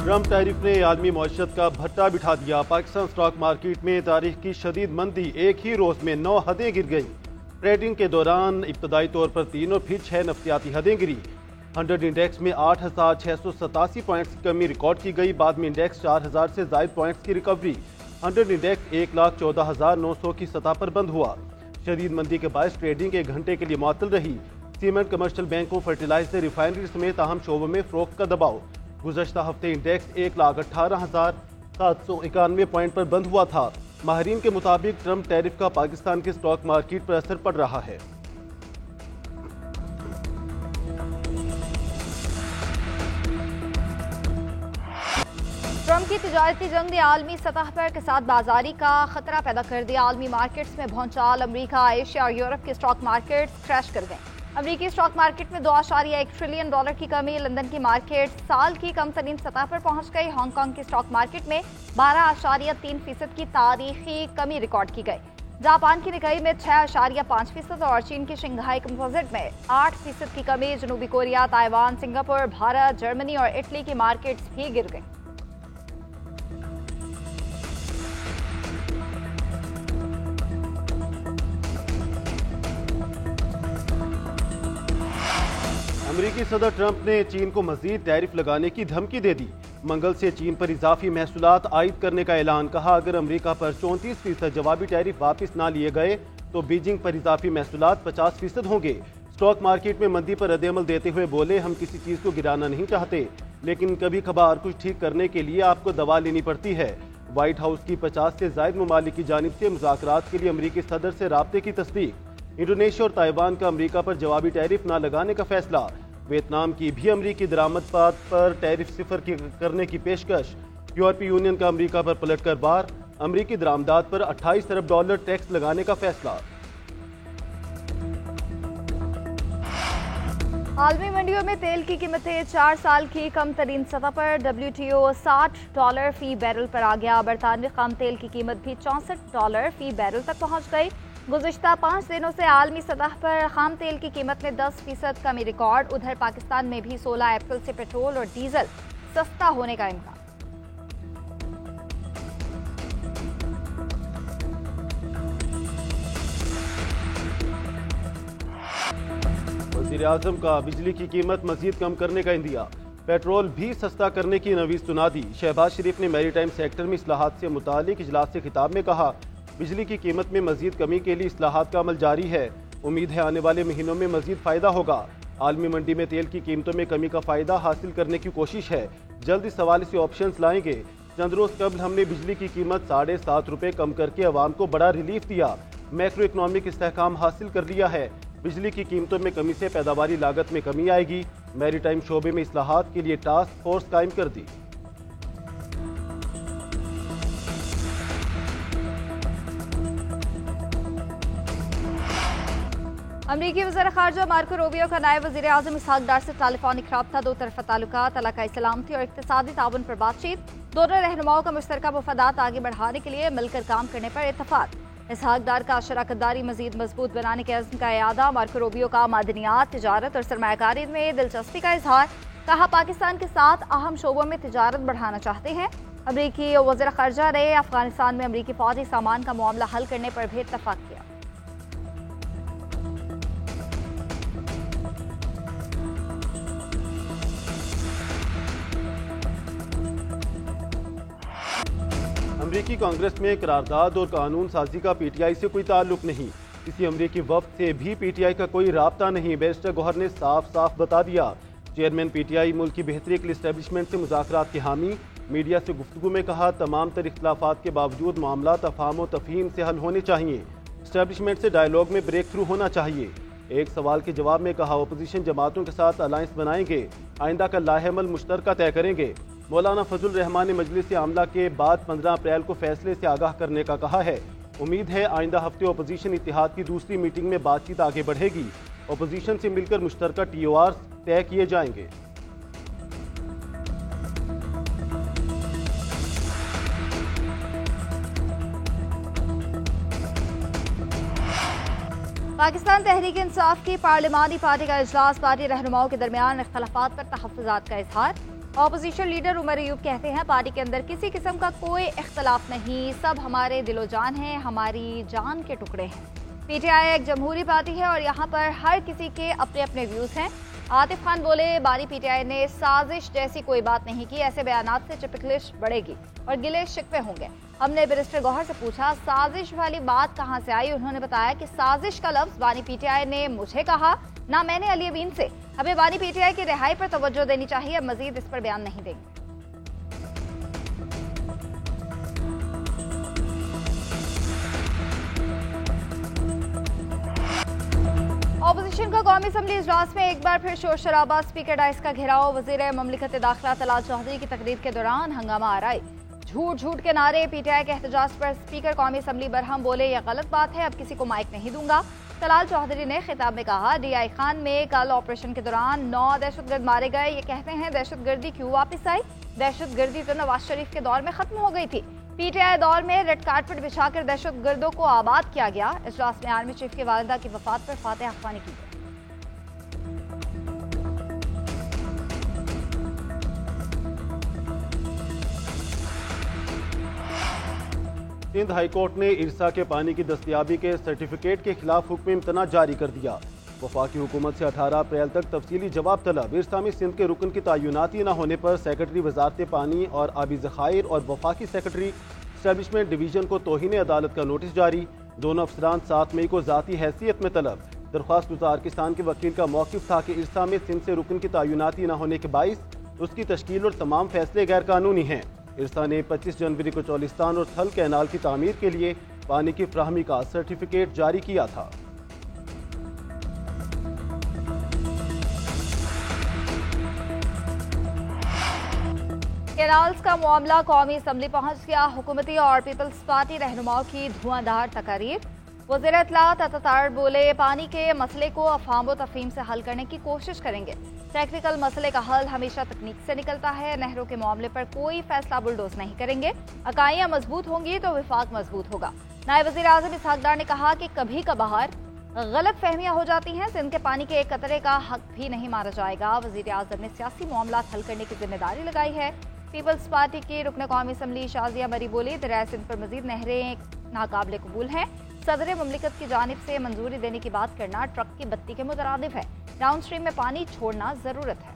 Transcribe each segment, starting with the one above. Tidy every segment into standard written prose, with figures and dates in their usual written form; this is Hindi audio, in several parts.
ट्रम्प टैरिफ ने आलमी मईशत का भट्टा बिठा दिया। पाकिस्तान स्टॉक मार्केट में तारीख की शदीद मंदी, एक ही रोज में 9 हदें गिर गई। ट्रेडिंग के दौरान इब्तदाई तौर पर 3 और फिर 6 नफ्सियाती हदें गिरी। 100 इंडेक्स में 8,687 पॉइंट्स की कमी रिकॉर्ड की गई। बाद में इंडेक्स 4,000 से जायद पॉइंट्स की रिकवरी। 100 इंडेक्स 1,14,900 की सतह पर बंद हुआ। शदीद मंदी के बायस ट्रेडिंग 1 घंटे के लिए मुअत्तल रही। सीमेंट, कमर्शियल बैंकों, फर्टिलाइजर, रिफाइनरी समेत अहम शोबों में फरोख्त का दबाव। गुज़श्ता हफ्ते इंडेक्स 1,18,791 पॉइंट पर बंद हुआ था। माहिरीन के मुताबिक ट्रम्प टैरिफ का पाकिस्तान के स्टॉक मार्केट पर असर पड़ रहा है। ट्रम्प की तिजारती जंग ने आलमी सतह पर कसाद बाजारी का खतरा पैदा कर दिया। आलमी मार्केट्स में भौचाल। अमरीका, एशिया और यूरोप के स्टॉक मार्केट क्रैश कर गए। अमरीकी स्टॉक मार्केट में $2.1 ट्रिलियन की कमी। लंदन की मार्केट साल की कम तरीन सतह पर पहुंच गई। हांगकांग की स्टॉक मार्केट में 12.3% की तारीखी कमी रिकॉर्ड की गई। जापान की निकाई में 6.5% और चीन की शंघाई कंपोजिट में 8% की कमी। जनूबी Korea, Taiwan, Singapore, Bharat, Germany और इटली की मार्केट्स भी गिर गई। अमरीकी सदर ट्रंप ने चीन को मजीद टैरिफ लगाने की धमकी दे दी। मंगल से चीन पर इजाफी महसूलात आयद करने का ऐलान। कहा, अगर अमरीका पर 34% जवाबी टैरिफ वापस ना लिए गए तो बीजिंग पर इजाफी महसूलात 50% होंगे। स्टॉक मार्केट में मंदी पर रद्द-ए-अमल देते हुए बोले, हम किसी चीज को गिराना नहीं चाहते, लेकिन कभी कभार कुछ ठीक करने के लिए आपको दवा लेनी पड़ती है। व्हाइट हाउस की 50 से ज्यादा ममालिक की जानिब से मुज़ाकरात के लिए अमरीकी सदर से राब्ते की तस्दीक। इंडोनेशिया और ताइवान का अमरीका पर जवाबी टैरिफ न लगाने का फैसला। वियतनाम की भी अमरीकी दरामदपात पर टैरिफ सिफर करने की पेशकश। यूरोपीय यूनियन का अमरीका पर पलटकर वार। अमरीकी दरामदात पर $28 अरब टैक्स लगाने का फैसला। आलमी मंडियों में तेल की कीमतें 4 साल की कम तरीन सतह पर। WTO $60 फी बैरल पर आ गया। बरतानवी खाम तेल की कीमत भी $64 फी बैरल तक पहुंच गई। गुज़िश्ता 5 दिनों से आलमी सतह पर खाम तेल की कीमत में 10% कमी रिकॉर्ड। उधर पाकिस्तान में भी 16 अप्रैल से पेट्रोल और डीजल सस्ता होने का इम्कान। वज़ीर-ए-आज़म का बिजली की कीमत मजीद कम करने का इंदिया। पेट्रोल भी सस्ता करने की नवीज़ सुनादी। शहबाज शरीफ ने मैरीटाइम सेक्टर में इस्लाहात से मुतालिक इजलास से खिताब में कहा, बिजली की कीमत में मजीद कमी के लिए इस्लाहात का अमल जारी है। उम्मीद है आने वाले महीनों में मजीद फायदा होगा। आलमी मंडी में तेल की कीमतों में कमी का फायदा हासिल करने की कोशिश है। जल्द इस हवाले से ऑप्शंस लाएंगे। चंद रोज कबल हमने बिजली की कीमत ₹7.5 कम करके अवाम को बड़ा रिलीफ दिया। मैक्रो इकनॉमिक इस्तेहकाम हासिल कर लिया है। बिजली की कीमतों में कमी से पैदावारी लागत में कमी आएगी। मैरीटाइम शोबे में इस्लाहात के लिए टास्क फोर्स कायम कर दी। अमरीकी वज़ीर ख़ारजा मार्को रूबियो का नायब वज़ीर आज़म इसहाक डार से टेलीफोनिक रब्ता, दो तरफ़ा ताल्लुकात, इलाकाई सलामती और इक़्तिसादी ताउन पर बातचीत। दोनों रहनुमाओं का मुश्तरका मफादात आगे बढ़ाने के लिए मिलकर काम करने पर इत्तफ़ाक़। इसहाक डार का शराकतदारी मज़ीद मजबूत बनाने के अज़्म का इयादा। मार्को रूबियो का मादनियात, तिजारत और सरमायाकारी में दिलचस्पी का इजहार। कहा, पाकिस्तान के साथ अहम शोबों में तिजारत बढ़ाना चाहते हैं। अमरीकी वज़ीर ख़ारजा ने अफगानिस्तान में अमरीकी फ़ौजी सामान का मामला हल करने पर भी इत्तफ़ाक़ किया। अमरीकी कांग्रेस में करारदाद और कानून साजी का पीटीआई से कोई ताल्लुक नहीं। किसी अमरीकी वफ्द से भी पीटीआई का कोई राब्ता नहीं। बैरिस्टर गौहर ने साफ साफ बता दिया। चेयरमैन पीटीआई मुल्क की बेहतरी के लिए इस्टेब्लिशमेंट से मुज़ाकरात की हामी। मीडिया से गुफ्तगू में कहा, तमाम तर इख्तलाफात के बावजूद मामला तफाहम व तफहीम से हल होने चाहिए। इस्टेब्लिशमेंट से डायलॉग में ब्रेक थ्रू होना चाहिए। एक सवाल के जवाब में कहा, अपोजिशन जमातों के साथ अलायंस बनाएंगे, आइंदा का लाहेमल मुश्तरका तय करेंगे। मौलाना फजल रहमान ने मजलिस आमला के बाद 15 अप्रैल को फैसले से आगाह करने का कहा है। उम्मीद है आइंदा हफ्ते अपोजिशन इत्तेहाद की दूसरी मीटिंग में बातचीत आगे बढ़ेगी। अपोजिशन से मिलकर मुश्तरका TORs तय किए जाएंगे। पाकिस्तान तहरीक इंसाफ की पार्लिमानी पार्टी का इजलास। पार्टी रहनुमाओं के दरमियान इख्तलाफात पर तहफ़्फ़ुज़ात का इजहार। ऑपोजिशन लीडर उमर अयूब कहते हैं पार्टी के अंदर किसी किस्म का कोई इख्तलाफ नहीं, सब हमारे दिलो जान हैं, हमारी जान के टुकड़े हैं। पीटीआई एक जमहूरी पार्टी है और यहाँ पर हर किसी के अपने अपने व्यूज हैं। आतिफ खान बोले बानी पीटीआई ने साजिश जैसी कोई बात नहीं की, ऐसे बयानात से चिपकलिश बढ़ेगी और गिले शिकवे होंगे। हमने बैरिस्टर गौहर से पूछा साजिश वाली बात कहां से आई। उन्होंने बताया कि साजिश का लफ्ज बानी पीटीआई ने मुझे कहा, ना मैंने अली अमीन से। हमें बानी पीटीआई की रिहाई पर तवज्जो देनी चाहिए, मजीद इस पर बयान नहीं देंगे। ऑपोजिशन का कौमी असम्बली इजलास में एक बार फिर शोर शराबा, स्पीकर डाइस का घेराव, वजीर ममलिकत दाखिला तलाल चौधरी की तकरीर के दौरान हंगामा आराई, झूठ झूठ के नारे। पीटीआई के एहतजाज पर स्पीकर कौमी असम्बली बरहम बोले यह गलत बात है, अब किसी को माइक नहीं दूंगा। तलाल चौधरी ने खिताब में कहा डीआई खान में कल ऑपरेशन के दौरान 9 दहशतगर्द मारे गए। ये कहते हैं दहशतगर्दी क्यों वापस आई, दहशतगर्दी तो नवाज शरीफ के दौर में खत्म हो गई थी। पीटीआई दौर में रेड कार्पेट बिछाकर दहशतगर्दों को आबाद किया गया। इजलास में आर्मी चीफ की वालिदा की वफात पर फातिहा ख्वानी की। सिंध हाईकोर्ट ने इरसा के पानी की दस्तयाबी के सर्टिफिकेट के खिलाफ हुक्म इम्तना जारी कर दिया। वफाकी हुकूमत से 18 अप्रैल तक तफसीली जवाब तलब। इरसा में सिंध के रुकन की तयनाती न होने पर सेक्रेटरी वजारत पानी और आबी ज़खायर और वफाकी सेक्रेटरी स्टैब्लिशमेंट डिवीजन को तौहीन अदालत का नोटिस जारी। दोनों अफसरान 7 मई को ज़ाती हैसियत में तलब। दरख्वास्त गुजार किसान के वकील का मौक़िफ़ था कि इरसा में सिंध से रुकन की तयनाती न होने के बाइस उसकी तश्कील और तमाम फैसले गैर कानूनी हैं। इरसा ने 25 जनवरी को चौलिस्तान और थल कैनाल की तामीर के लिए पानी की फ्राहमी का सर्टिफिकेट जारी किया था। कैनाल्स का मामला कौमी असम्बली पहुंच गया। हुकूमती और पीपल्स पार्टी रहनुमाओं की धुआंधार तकारीर। वज़ीर इत्तलात अतातार बोले पानी के मसले को अफवाह व तफहीम से हल करने की कोशिश करेंगे। टेक्निकल मसले का हल हमेशा तकनीक से निकलता है। नहरों के मामले पर कोई फैसला बुलडोज नहीं करेंगे। इकाइयां मजबूत होंगी तो विफाक मजबूत होगा। नायब वज़ीर आज़म इसहाक डार ने कहा कि कभी कभार गलत फहमियां हो जाती हैं, सिंध के पानी के एक कतरे का हक भी नहीं मारा जाएगा। वज़ीर आज़म ने सियासी मामला हल करने की जिम्मेदारी लगाई है। पीपल्स पार्टी की रुकन कौमी असम्बली शाजिया मरी बोली दरियाए सिंध पर मजीद नहरें नाकाबिले कबूल हैं। सदर ममलिकत की जानिब से मंजूरी देने की बात करना ट्रक की बत्ती के मुतरादिफ है। डाउन स्ट्रीम में पानी छोड़ना जरूरत है।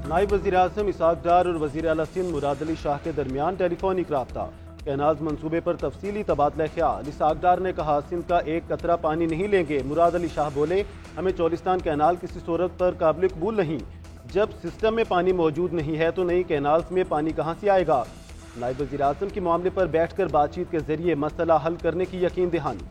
नायब वज़ीर आज़म इसहाक डार और वज़ीर आला सिंध मुराद अली शाह के दरमियान टेलीफोनिक राब्ता। कैनाल्स मंसूबे पर तफसीली तबादला ख्याल। इसहाक डार ने कहा सिंध का एक कतरा पानी नहीं लेंगे। मुराद अली शाह बोले हमें चौलिस्तान कैनाल किसी सूरत पर काबिल कबूल नहीं। जब सिस्टम में पानी मौजूद नहीं है तो नई कैनाल्स में पानी कहाँ से आएगा। नायब वज़ीर आज़म के मामले पर बैठकर बातचीत के जरिए मसला हल करने की यकीन दहानी।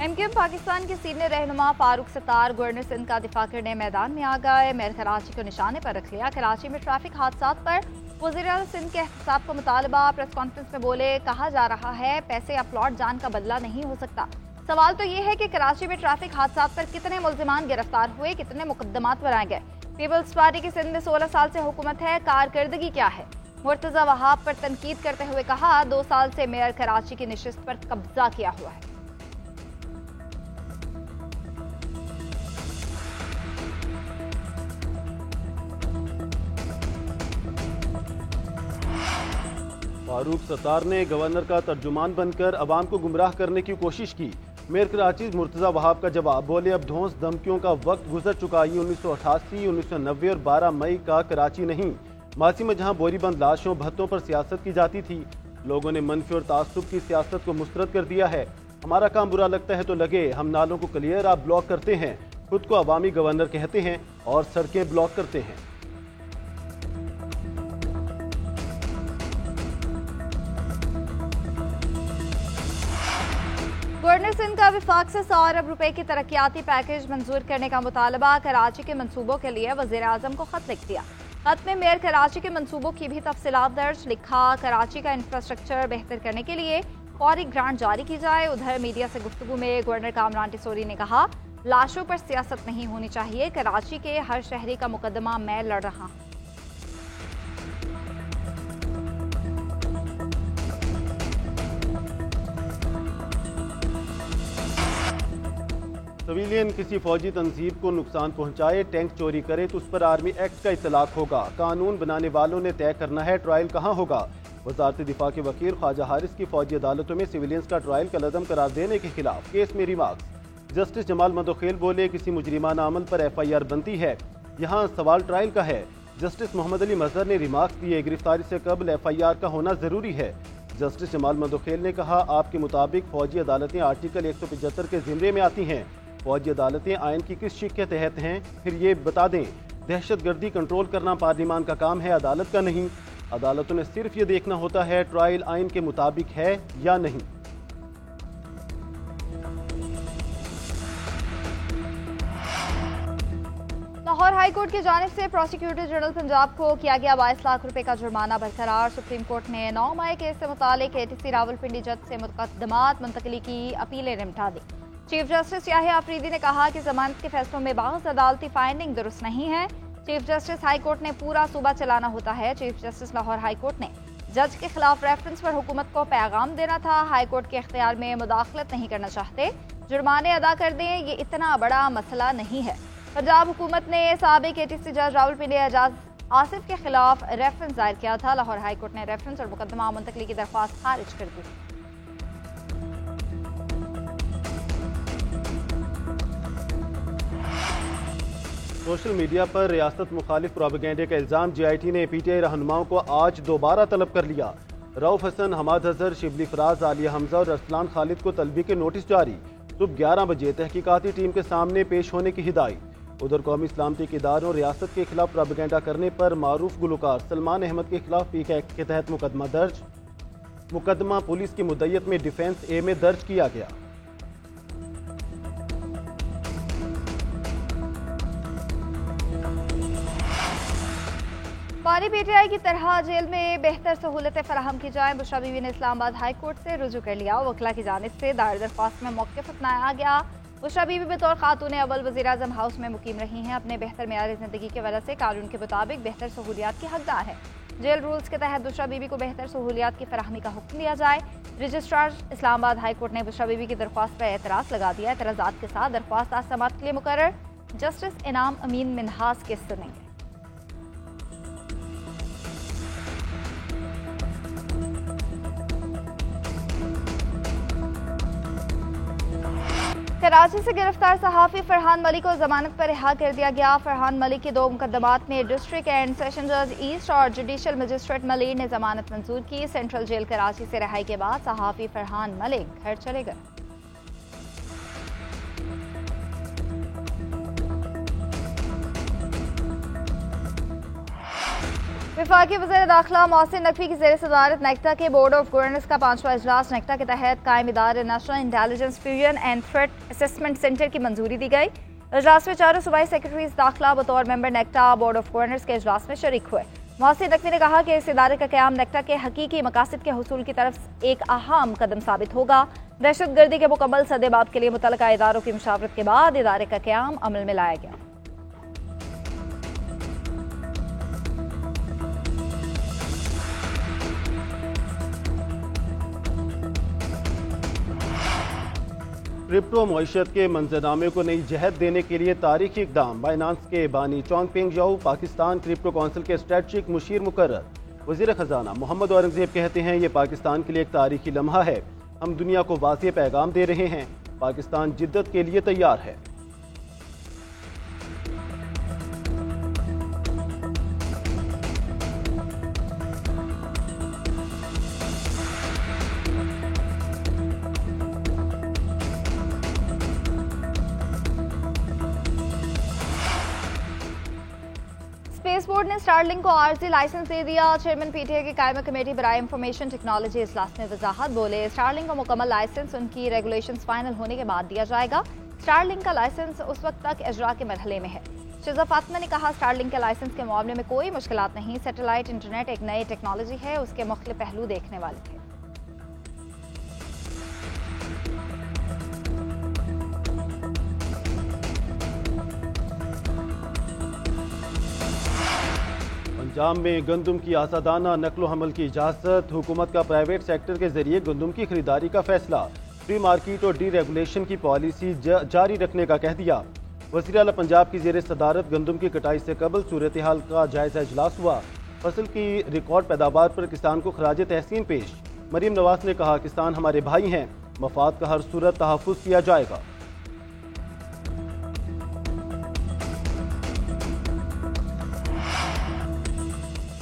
एमक्यूएम पाकिस्तान के सीनियर रहनुमा फारूक सत्तार गवर्नर सिंध का दिफा करने मैदान में आ गए। मेयर कराची को निशाने पर रख लिया। कराची में ट्रैफिक हादसा पर वज़ीर आला सिंध के एहतसाब का मुतालबा। प्रेस कॉन्फ्रेंस में बोले कहा जा रहा है पैसे या प्लॉट जान का बदला नहीं हो सकता। सवाल तो ये है कि कराची में ट्रैफिक हादसा पर कितने मुल्जिमान गिरफ्तार हुए, कितने मुकदमात बनाए गए। पीपल्स पार्टी की सिंध में 16 साल से हुकूमत है, कारकर्दगी क्या है। मुर्तज़ा वहाब पर तनकीद करते हुए कहा 2 साल से मेयर कराची की नशिस्त पर कब्जा किया हुआ है। फारूक सत्तार ने गवर्नर का तर्जुमान बनकर अवाम को गुमराह करने की कोशिश की। मेयर कराची मुर्तज़ा वहाब का जवाब। बोले अब धौंस धमकियों का वक्त गुजर चुका। ये 1988, 1990 और 12 मई का कराची नहीं। मासी में जहां बोरीबंद लाशों भत्तों पर सियासत की जाती थी, लोगों ने मनफी और तासुब की सियासत को मुस्तरद कर दिया है। हमारा काम बुरा लगता है तो लगे, हम नालों को क्लियर आप ब्लॉक करते हैं, खुद को अवामी गवर्नर कहते हैं और सड़कें ब्लॉक करते हैं। गवर्नर सिंध का विफाक से 100 अरब रुपए की तरक्याती पैकेज मंजूर करने का मुतालबा। कराची के मंसूबों के लिए वज़ीर आज़म को खत लिख दिया। खत में मेयर कराची के मंसूबों की भी तफसीलात दर्ज। लिखा कराची का इंफ्रास्ट्रक्चर बेहतर करने के लिए फौरी ग्रांट जारी की जाए। उधर मीडिया से गुफ्तगू में गवर्नर कामरान टिसोरी ने कहा लाशों पर सियासत नहीं होनी चाहिए। कराची के हर शहरी का मुकदमा मैं लड़ रहा हूँ। सिविलियन किसी फौजी तंजीम को नुकसान पहुंचाए, टैंक चोरी करे तो उस पर आर्मी एक्ट का इतलाक होगा। कानून बनाने वालों ने तय करना है ट्रायल कहां होगा। वजारत दिफा के वकील ख्वाजा हारिस की फौजी अदालतों में सिविलियंस का ट्रायल कलअदम करार देने के खिलाफ केस में रिमार्क्स। जस्टिस जमाल मंदोखेल बोले, किसी मुजरिमाना अमल पर FIR बनती है, यहाँ सवाल ट्रायल का है। जस्टिस मोहम्मद अली मजहर ने रिमार्क्स दिए, गिरफ्तारी से कबल FIR का होना जरूरी है। जस्टिस जमाल मंदोखेल ने कहा, आपके मुताबिक फौजी अदालतें आर्टिकल 175 के जिम्मे में आती हैं। फौजी अदालतें आइन की किस शिक के तहत हैं, फिर ये बता दें। दहशतगर्दी कंट्रोल करना पार्लिमान का काम है, अदालत का नहीं। अदालतों ने सिर्फ ये देखना होता है ट्रायल आइन के मुताबिक है या नहीं। लाहौर हाईकोर्ट की जानिब से प्रोसिक्यूटर जनरल पंजाब को किया गया 22 लाख रुपए का जुर्माना बरकरार। सुप्रीम कोर्ट ने 9 मई केस से मुतालिक ATC रावलपिंडी जज से मुकदमात मुंतकली की अपीलें निपटा दी। चीफ जस्टिस याहिया अफरीदी ने कहा कि जमानत के फैसलों में बाज़ अदालती फाइंडिंग दुरुस्त नहीं है। चीफ जस्टिस हाई कोर्ट ने पूरा सूबा चलाना होता है। Chief justice Lahore high court ने जज के खिलाफ रेफरेंस पर हुकूमत को पैगाम देना था। हाई कोर्ट के इख्तियार में मुदाखलत नहीं करना चाहते, जुर्माने अदा कर दें, ये इतना बड़ा मसला नहीं है। पंजाब हुकूमत ने साबिक ATC जज रावलपिंडी एजाज आसिफ के खिलाफ रेफरेंस दायर किया था। लाहौर हाई कोर्ट ने रेफरेंस और मुकदमा मुंतकली की दरख्वास्त खारिज कर दी। सोशल मीडिया पर रियासत मुखालिफ प्रोपेगेंडे का इल्ज़ाम GIT ने PTI रहनुमाओं को आज दोबारा तलब कर लिया। रऊफ हसन, हमाद अजहर, शिबली फराज, आलिया हमजा और अरसलान खालिद को तलबी के नोटिस जारी। सुबह 11 बजे तहकीकाती टीम के सामने पेश होने की हिदायत। उधर कौमी इस्लामती इदारों रियासत के खिलाफ प्रोपेगेंडा करने पर मारूफ गुलकार सलमान अहमद के खिलाफ PK एक्ट के तहत मुकदमा दर्ज। मुकदमा पुलिस की मुद्दत में डिफेंस A में दर्ज किया गया। पानी PTI की तरह जेल में बेहतर सहूलतें फराहम की जाएं। बुशरा बीवी ने इस्लामाबाद हाई कोर्ट से रुजू कर लिया। वकला की जानिब से दायर दरख्वास्त में मौक़िफ़ अपनाया गया। बुशरा बीवी बतौर खातून अव्वल वज़ीर आज़म हाउस में मुकीम रही हैं। अपने बेहतर मेयार ज़िंदगी की वजह से कानून के मुताबिक बेहतर सहूलियात की हकदार है। जेल रूल्स के तहत बुशरा बीवी को बेहतर सहूलियात की फराहमी का हुक्म दिया जाए। रजिस्ट्रार इस्लामाबाद हाई कोर्ट ने बुशरा बीवी की दरख्वास्त पर एतराज़ लगा दिया। एतराज़ात के साथ दरख्वास्त आज समाअत के लिए मुकर्रर जस्टिस इनाम अमीन मिन्हास के सुनेंगे। कराची से गिरफ्तार सहाफ़ी फरहान मलिक को जमानत पर रिहा कर दिया गया। फरहान मलिक के 2 मुकदमात में डिस्ट्रिक्ट एंड सेशन जज ईस्ट और जुडिशल मजिस्ट्रेट मलीर ने जमानत मंजूर की। सेंट्रल जेल कराची से रिहाई के बाद सहाफ़ी फरहान मलिक घर चले गए। वफाकी वज़ीर दाखिला मोहसिन नकवी की ज़ेर सदारत नेक्टा के बोर्ड ऑफ गवर्नर्स का 5वां इजलास नेक्टा के तहत कायम इदारे national intelligence fusion and threat assessment centre की मंजूरी दी गई। इजलास में 4 सूबाई सेक्रेटरीज दाखिला बतौर member NACTA board of governors के इजलास में शरीक हुए। मोहसिन नकवी ने कहा कि इस इदारे का क़याम नेक्टा के हकीकी मकासद के हुसूल की तरफ एक अहम कदम साबित होगा। दहशतगर्दी के मुकम्मल सदेबाब के लिए मुतल्लिका इदारों की मुशावरत के बाद इदारे का क़याम अमल में लाया गया। क्रिप्टो मईशत के मंजरनामे को नई जहत देने के लिए तारीखी इकदाम। बाइनांस के बानी चोंगपेंग जाओ पाकिस्तान क्रिप्टो काउंसिल के स्ट्रेटजिक मुशीर मुकर्रर। वज़ीर ख़जाना मोहम्मद औरंगज़ेब कहते हैं, ये पाकिस्तान के लिए एक तारीखी लम्हा है। हम दुनिया को वाज़ेह पैगाम दे रहे हैं, पाकिस्तान जिद्दत के लिए तैयार है। स्पेस बोर्ड ने स्टारलिंक को आरजी लाइसेंस दे दिया। चेयरमैन PTI की कायमा कमेटी बराए इंफॉर्मेशन टेक्नोलॉजी इजलास में वजाहत बोले, स्टारलिंक को मुकम्मल लाइसेंस उनकी रेगुलेशंस फाइनल होने के बाद दिया जाएगा। स्टारलिंक का लाइसेंस उस वक्त तक इजरा के मरहले में है। शिजा फातिमा ने कहा, स्टारलिंक के लाइसेंस के मामले में कोई मुश्किलात नहीं। सैटेलाइट इंटरनेट एक नई टेक्नोलॉजी है, उसके मुख्तलिफ पहलू देखने वाले थे। पंजाब में गंदम की आज़ादाना नकलो हमल की इजाज़त, हुकूमत का प्राइवेट सेक्टर के जरिए गंदम की खरीदारी का फैसला, फ्री मार्केट और डी रेगुलेशन की पॉलिसी जारी रखने का कह दिया। वज़ीर आला पंजाब की ज़ेर सदारत गंदम की कटाई से कबल सूरत हाल का जायजा इजलास हुआ। फसल की रिकॉर्ड पैदावार पर किसान को खराज तहसीन पेश। मरीम नवाज ने कहा, किसान हमारे भाई हैं, मफाद का हर सूरत तहफ़्फ़ुज़ किया जाएगा।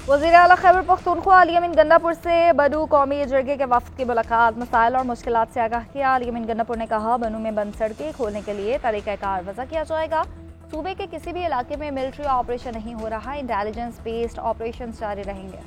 वज़ीर आला खैबर पख्तूनख्वा अली अमीन गन्नापुर से बनू कौमी जरगे के वफ़द की मुलाकात, मसाइल और मुश्किलात से आगाह किया। अली अमीन गन्नापुर ने कहा, बनू में बंद सड़कें खोलने के लिए तरीक़ाकार वज़ा किया जाएगा। सूबे के किसी भी इलाके में मिलिट्री ऑपरेशन नहीं हो रहा, इंटेलिजेंस बेस्ड ऑपरेशन जारी रहेंगे।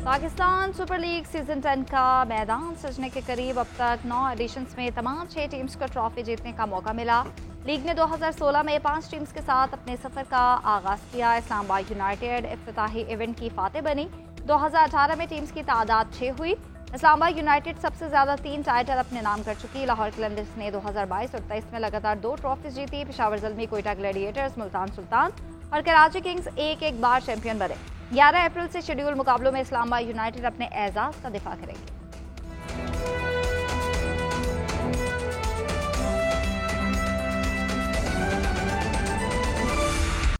पाकिस्तान सुपर लीग सीजन 10 का मैदान सजने के करीब। अब तक 9 एडिशंस में तमाम 6 टीम्स को ट्रॉफी जीतने का मौका मिला। लीग ने 2016 में 5 टीम्स के साथ अपने सफर का आगाज किया। इस्लामाबाद यूनाइटेड इफ्तिताही इवेंट की फातेह बनी। 2018 में टीम्स की तादाद 6 हुई। इस्लामाबाद यूनाइटेड सबसे ज्यादा 3 टाइटल अपने नाम कर चुकी। लाहौर कलंदर्स ने 2022 और 23 में लगातार 2 ट्रॉफीज जीती। पेशावर ज़ल्मी, कोयटा ग्लैडिएटर्स, मुल्तान सुल्तान और कराची किंग्स एक बार चैंपियन बने। 11 अप्रैल से शेड्यूल मुकाबलों में इस्लामाबाद यूनाइटेड अपने एजाज का दिफा करेंगे।